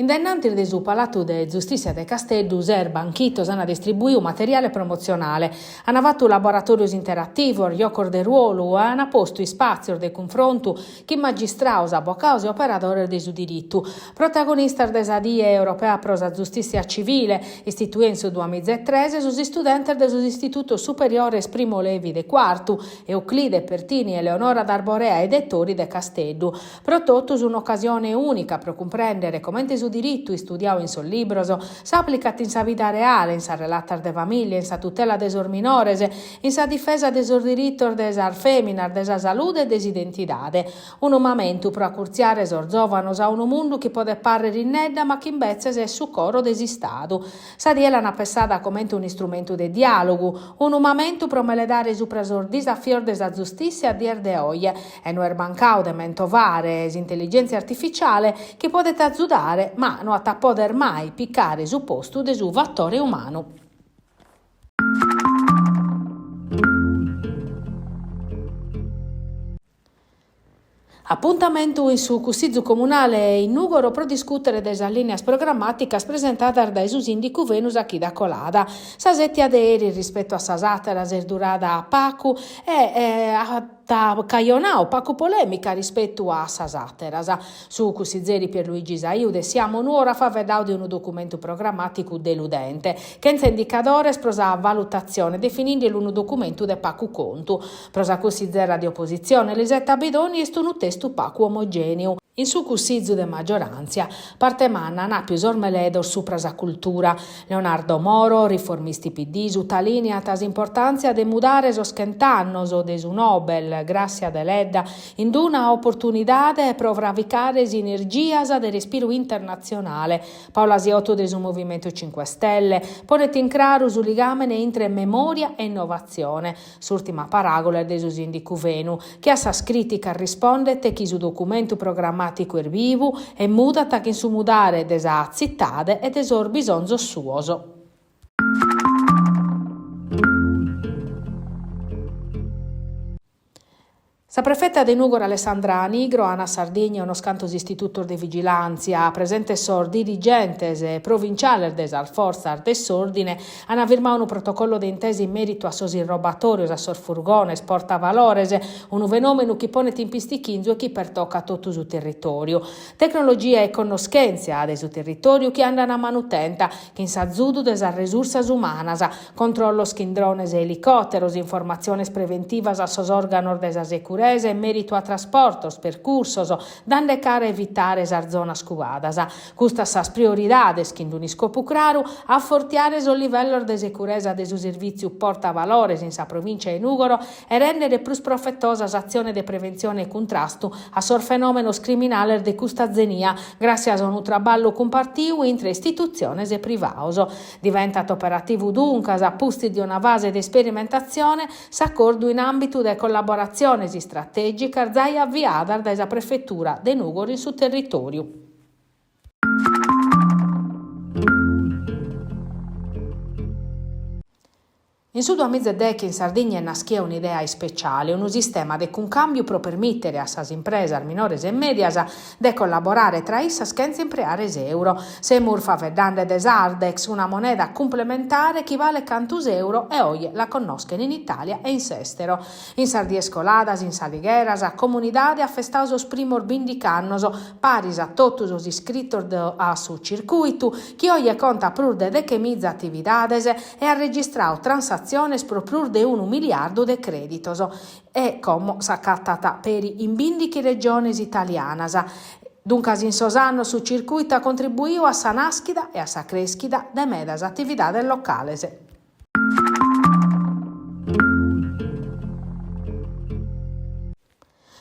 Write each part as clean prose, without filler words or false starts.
Dennanti de su Palatu de Giustizia de Casteddu serba anchitos hanno distribuito materiale promozionale, hanno fatto laboratorios interattivos, giocor de ruolo, hanno posto spazio de confronto chi magistraus, avvocaus e operatori de su diritto. Protagonista desa die europea pro sa giustizia civile, istituita in su 2013 sus studenti de sus istituto superiores Primo Levi de Quartu, Euclide Pertini e Leonora d'Arborea ed Ettori de Casteddu. Protottus un'occasione unica per comprendere come su diritto studiao in sol libroso, s'applicat in sa vita reale, in sa relatar de famiglia, in sa tutela de sor minores, in sa difesa de sor diritto de sar feminar, de sa salute e de identidade. Un momentu pro accurziare sor giovanos a un mundu che pode parere innedda ma che invece è su coro desistadu. Sa diela na passata come un strumento de dialogo, un momento pro meledare supra sor disaffior de sa giustizia a dir de oie, e no mancau de mentovare intelligenza artificiale che podete azzudare ma non a poter mai piccare su posto de su fattore umano. Appuntamento in su Cussizzu Comunale in Nugoro pro discutere desa linea programmatica presentata dai Susindicu Venus a chi da colada. Sa setti aderi rispetto a sa satira serdurada a Pacu e da caionao Pacu polemica rispetto a sa satira. Su Cussizeri Pierluigi Saiude siamo nuora favedao di un documento programmatico deludente che senza indicatore prosa valutazione definendo un documento de Pacu conto. Prosa Cussizera di opposizione Lisetta Bidoni est un testo Pacu omogeneo. In su Cussizzu de maggioranza, parte manna na più sormeledor su prasa cultura. Leonardo Moro, riformisti PD, su talinea tas importanza de mudare so schentannos o de su Nobel, Grazia de Ledda, in una opportunidade pro vravicare sinergias de respiro internazionale. Paola Siotto de su Movimento 5 Stelle, ponete in claro su ligamene entre memoria e innovazione. S'ultima paragola de su Sindicu Venu, che a sa critica rispondete chi su documento programmatico erbivu e mudata che in su mudare desa zittade e desor bisonzo suoso. Sa prefetta de Nugoro Alessandra Nigro, Ana Sardigna, uno scantos istitutor de vigilanza, presente sor dirigentes e provinciale desal forza dess'ordine, hanno firmato un protocollo de intesa in merito a sos irrobatorios, a sor furgones, portavalores, un fenomeno che pone in pistichinzo e che pertocca tutto su territorio. Tecnologia e conoscenza de su territorio che andano a manutenta, che in s'azzudu desa resursas umanas, controllo schindrones e elicotteros, informaziones preventivas a sos organos desa securezza, in merito a trasportos, percursos, dande cara evitare sar zonas cubadas. Custa sas prioridades che in un scopo claro a fortiare il livello de sicurezza de su servizio portavalores in sa provincia di Nugoro e rendere più profettosas azioni de prevenzione e contrasto a sor fenomenos criminales de custa zenia grazie a un traballo compartivo entre istituziones e privaos. Diventat operativo duncas a posti di una fase di sperimentazione s'accordo in ambito de collaborazione strategica zai avviata dalla prefettura de Nugoro in su territorio. In su 2010 in Sardegna naschia un'idea speciale, un sistema de un cambio pro permettere a sas imprese minores e medias de collaborare tra issas senza impreare euro. Semur favedande des Ardex, una moneta complementare che vale cantus euro e oggi la conoscono in Italia e in s'estero. In Sardie scoladas, in Saligheras, a comunidade affestados primor bindicannos, paris a totus os iscritos a su circuito, che oggi conta plur de dechemizza attividades e ha registrato transazioni pro plur de 1 miliardo de creditos e come s'accattata per in bindichi regiones italianas. Dunque in sosanno su circuito ha contribuito a sa naschida e a sa creschida de medas attividades locales.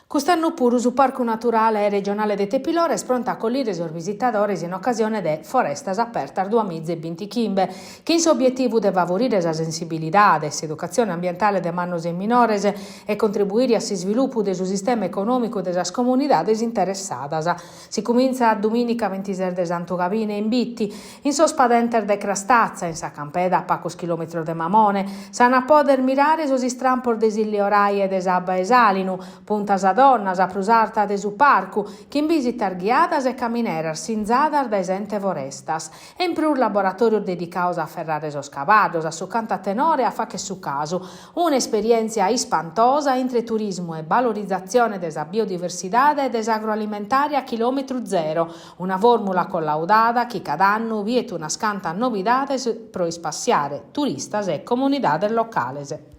Quest'anno pure su Parco Naturale e Regionale de Tepilore è pronta a accogliere i visitatori in occasione de Forestas Apertas 2025, che in suo obiettivo deve favorire la sensibilità dell'educazione ambientale de mannos e minores e contribuire a si sviluppo del sistema economico delle comunità interessadas. Si comincia domenica 26 de Santo Gavine in Bitti, in sospadenter de Crastazza, in sa Campeda a pacos chilometro de Mamone, sana poter mirare sos istrampor de Silli Orai e de Sabba e Salinu, puntas ad donnas a prusarta de su parcu, che in visitar ghiadas e cammineras in zadar da esente forestas, e in più laboratorio dedicato a ferrare os cavados, a su cantatenore a fa che su caso, un'esperienza ispantosa entre turismo e valorizzazione della biodiversità e desagroalimentare a chilometro zero, una formula collaudata che cada anno vieta una scanta novidades pro ispassiare turistas e comunidades locales.